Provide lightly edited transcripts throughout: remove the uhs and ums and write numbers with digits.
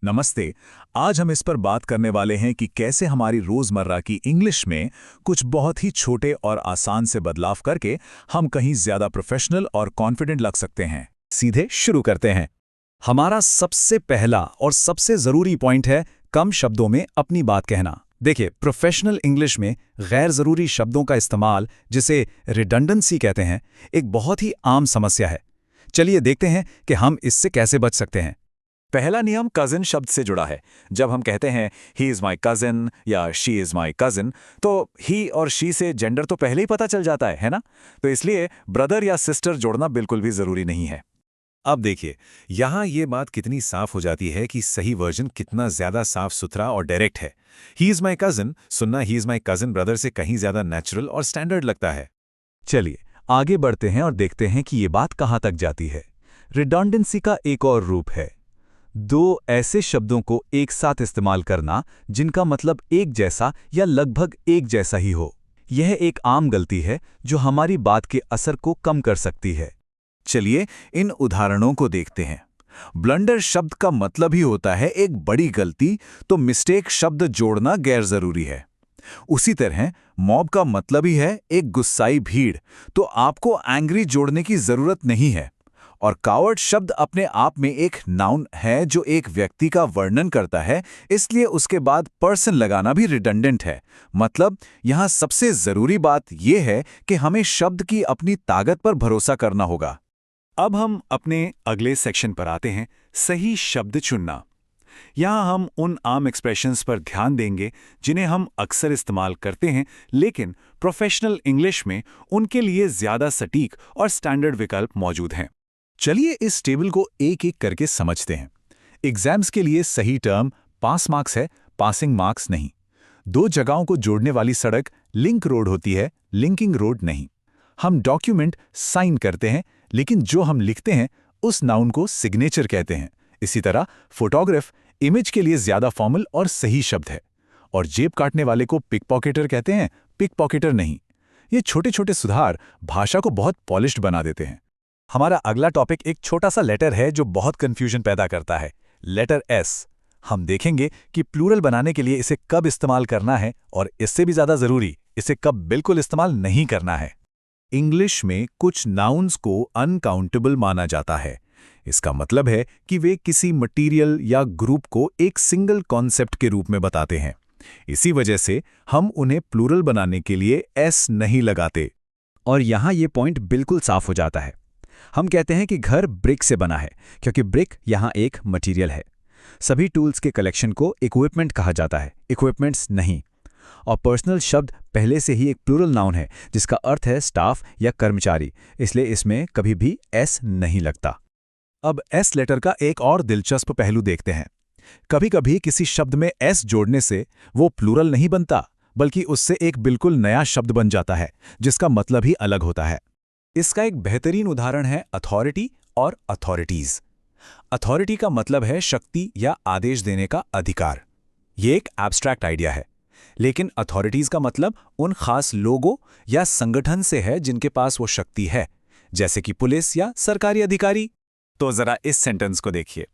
नमस्ते। आज हम इस पर बात करने वाले हैं कि कैसे हमारी रोजमर्रा की इंग्लिश में कुछ बहुत ही छोटे और आसान से बदलाव करके हम कहीं ज्यादा प्रोफेशनल और कॉन्फिडेंट लग सकते हैं। सीधे शुरू करते हैं। हमारा सबसे पहला और सबसे जरूरी पॉइंट है कम शब्दों में अपनी बात कहना। देखिए, प्रोफेशनल इंग्लिश में गैर जरूरी शब्दों का इस्तेमाल, जिसे रिडंडेंसी कहते हैं, एक बहुत ही आम समस्या है। चलिए देखते हैं कि हम इससे कैसे बच सकते हैं। पहला नियम कजिन शब्द से जुड़ा है। जब हम कहते हैं ही इज माई कजिन या शी इज माई कजिन, तो ही और शी से जेंडर तो पहले ही पता चल जाता है ना? तो इसलिए ब्रदर या सिस्टर जोड़ना बिल्कुल भी जरूरी नहीं है। अब देखिए, यहाँ ये बात कितनी साफ हो जाती है कि सही वर्जन कितना ज्यादा साफ सुथरा और डायरेक्ट है। ही इज माई कजिन सुनना he is my cousin brother से कहीं ज्यादा नेचुरल और स्टैंडर्ड लगता है। चलिए आगे बढ़ते हैं और देखते हैं कि ये बात कहाँ तक जाती है। रिडंडेंसी का एक और रूप है दो ऐसे शब्दों को एक साथ इस्तेमाल करना जिनका मतलब एक जैसा या लगभग एक जैसा ही हो। यह एक आम गलती है जो हमारी बात के असर को कम कर सकती है। चलिए इन उदाहरणों को देखते हैं। ब्लंडर शब्द का मतलब ही होता है एक बड़ी गलती, तो मिस्टेक शब्द जोड़ना गैर जरूरी है। उसी तरह मॉब का मतलब ही है एक गुस्साई भीड़, तो आपको एंग्री जोड़ने की जरूरत नहीं है। और कावर्ड शब्द अपने आप में एक नाउन है जो एक व्यक्ति का वर्णन करता है, इसलिए उसके बाद पर्सन लगाना भी रिडंडेंट है। मतलब यहां सबसे जरूरी बात यह है कि हमें शब्द की अपनी ताकत पर भरोसा करना होगा। अब हम अपने अगले सेक्शन पर आते हैं, सही शब्द चुनना। यहाँ हम उन आम एक्सप्रेशंस पर ध्यान देंगे जिन्हें हम अक्सर इस्तेमाल करते हैं, लेकिन प्रोफेशनल इंग्लिश में उनके लिए ज्यादा सटीक और स्टैंडर्ड विकल्प मौजूद हैं। चलिए इस टेबल को एक एक करके समझते हैं। एग्जाम्स के लिए सही टर्म पास मार्क्स है, पासिंग मार्क्स नहीं। दो जगहों को जोड़ने वाली सड़क लिंक रोड होती है, लिंकिंग रोड नहीं। हम डॉक्यूमेंट साइन करते हैं, लेकिन जो हम लिखते हैं उस नाउन को सिग्नेचर कहते हैं। इसी तरह फोटोग्राफ इमेज के लिए ज्यादा फॉर्मल और सही शब्द है। और जेब काटने वाले को पिक पॉकेटर कहते हैं, पिक पॉकेटर नहीं। ये छोटे छोटे सुधार भाषा को बहुत पॉलिश्ड बना देते हैं। हमारा अगला टॉपिक एक छोटा सा लेटर है जो बहुत कंफ्यूजन पैदा करता है, लेटर एस। हम देखेंगे कि प्लूरल बनाने के लिए इसे कब इस्तेमाल करना है और इससे भी ज्यादा जरूरी, इसे कब बिल्कुल इस्तेमाल नहीं करना है। इंग्लिश में कुछ नाउन्स को अनकाउंटेबल माना जाता है। इसका मतलब है कि वे किसी मटेरियल या ग्रुप को एक सिंगल कॉन्सेप्ट के रूप में बताते हैं। इसी वजह से हम उन्हें प्लूरल बनाने के लिए एस नहीं लगाते। और यहां ये पॉइंट बिल्कुल साफ हो जाता है। हम कहते हैं कि घर ब्रिक से बना है, क्योंकि ब्रिक यहां एक मटेरियल है। सभी टूल्स के कलेक्शन को इक्विपमेंट कहा जाता है, इक्विपमेंट्स नहीं। और पर्सनल शब्द पहले से ही एक प्लूरल नाउन है जिसका अर्थ है स्टाफ या कर्मचारी, इसलिए इसमें कभी भी एस नहीं लगता। अब एस लेटर का एक और दिलचस्प पहलू देखते हैं। कभी कभी किसी शब्द में एस जोड़ने से वो प्लूरल नहीं बनता, बल्कि उससे एक बिल्कुल नया शब्द बन जाता है जिसका मतलब ही अलग होता है। इसका एक बेहतरीन उदाहरण है अथॉरिटी और अथॉरिटीज। अथॉरिटी का मतलब है शक्ति या आदेश देने का अधिकार। ये एक एब्स्ट्रैक्ट आइडिया है। लेकिन अथॉरिटीज का मतलब उन खास लोगों या संगठन से है जिनके पास वो शक्ति है, जैसे कि पुलिस या सरकारी अधिकारी। तो जरा इस सेंटेंस को देखिए।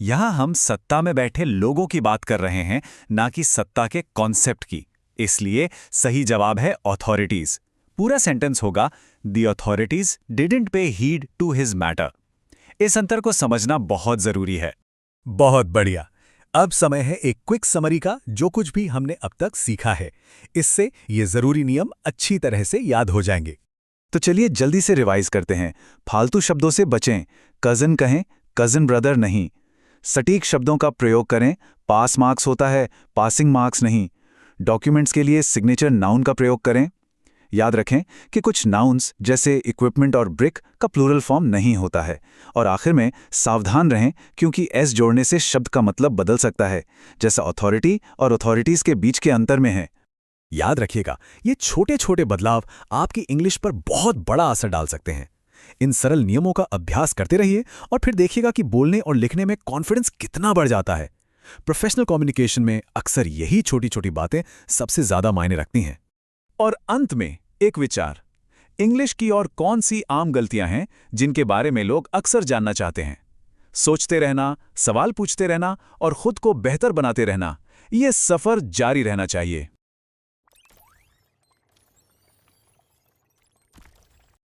यहां हम सत्ता में बैठे लोगों की बात कर रहे हैं, ना कि सत्ता के कॉन्सेप्ट की। इसलिए सही जवाब है अथॉरिटीज। पूरा सेंटेंस होगा द अथॉरिटीज डिडंट पे हीड टू हिज मैटर। इस अंतर को समझना बहुत जरूरी है। बहुत बढ़िया। अब समय है एक क्विक समरी का, जो कुछ भी हमने अब तक सीखा है। इससे ये जरूरी नियम अच्छी तरह से याद हो जाएंगे। तो चलिए जल्दी से रिवाइज करते हैं। फालतू शब्दों से बचें, कजिन कहें, कजिन ब्रदर नहीं। सटीक शब्दों का प्रयोग करें, पास मार्क्स होता है, पासिंग मार्क्स नहीं। डॉक्यूमेंट्स के लिए सिग्नेचर नाउन का प्रयोग करें। याद रखें कि कुछ नाउन्स जैसे इक्विपमेंट और ब्रिक का प्लूरल फॉर्म नहीं होता है। और आखिर में सावधान रहें, क्योंकि एस जोड़ने से शब्द का मतलब बदल सकता है, जैसा अथॉरिटी और अथॉरिटीज के बीच के अंतर में है। याद रखिएगा, ये छोटे छोटे बदलाव आपकी इंग्लिश पर बहुत बड़ा असर डाल सकते हैं। इन सरल नियमों का अभ्यास करते रहिए और फिर देखिएगा कि बोलने और लिखने में कॉन्फिडेंस कितना बढ़ जाता है। प्रोफेशनल कम्युनिकेशन में अक्सर यही छोटी छोटी बातें सबसे ज्यादा मायने रखती हैं। और अंत में एक विचार, इंग्लिश की और कौन सी आम गलतियां हैं जिनके बारे में लोग अक्सर जानना चाहते हैं? सोचते रहना, सवाल पूछते रहना और खुद को बेहतर बनाते रहना, ये सफ़र जारी रहना चाहिए।